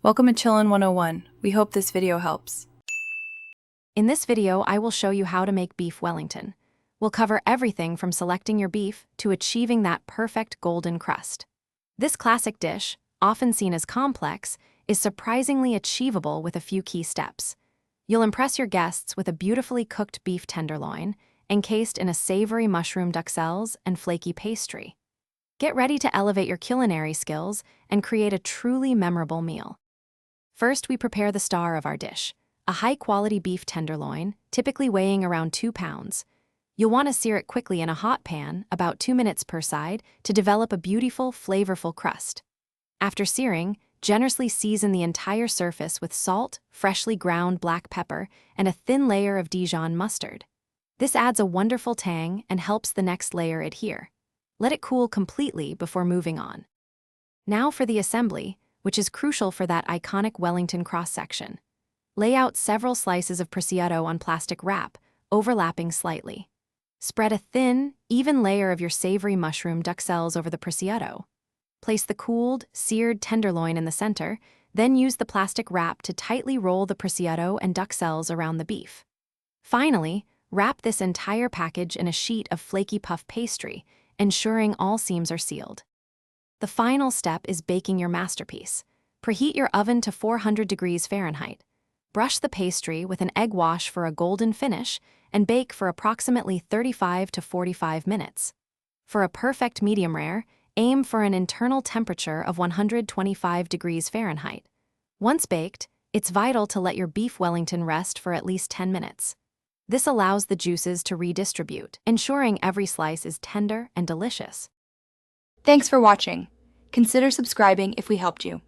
Welcome to Chillin' 101. We hope this video helps. In this video, I will show you how to make beef Wellington. We'll cover everything from selecting your beef to achieving that perfect golden crust. This classic dish, often seen as complex, is surprisingly achievable with a few key steps. You'll impress your guests with a beautifully cooked beef tenderloin, encased in a savory mushroom duxelles and flaky pastry. Get ready to elevate your culinary skills and create a truly memorable meal. First, we prepare the star of our dish, a high-quality beef tenderloin, typically weighing around 2 pounds. You'll want to sear it quickly in a hot pan, about 2 minutes per side, to develop a beautiful, flavorful crust. After searing, generously season the entire surface with salt, freshly ground black pepper, and a thin layer of Dijon mustard. This adds a wonderful tang and helps the next layer adhere. Let it cool completely before moving on. Now for the assembly, which is crucial for that iconic Wellington cross-section. Lay out several slices of prosciutto on plastic wrap, overlapping slightly. Spread a thin, even layer of your savory mushroom duxelles over the prosciutto. Place the cooled, seared tenderloin in the center, then use the plastic wrap to tightly roll the prosciutto and duxelles around the beef. Finally, wrap this entire package in a sheet of flaky puff pastry, ensuring all seams are sealed. The final step is baking your masterpiece. Preheat your oven to 400 degrees Fahrenheit. Brush the pastry with an egg wash for a golden finish and bake for approximately 35 to 45 minutes. For a perfect medium rare, aim for an internal temperature of 125 degrees Fahrenheit. Once baked, it's vital to let your beef Wellington rest for at least 10 minutes. This allows the juices to redistribute, ensuring every slice is tender and delicious. Thanks for watching. Consider subscribing if we helped you.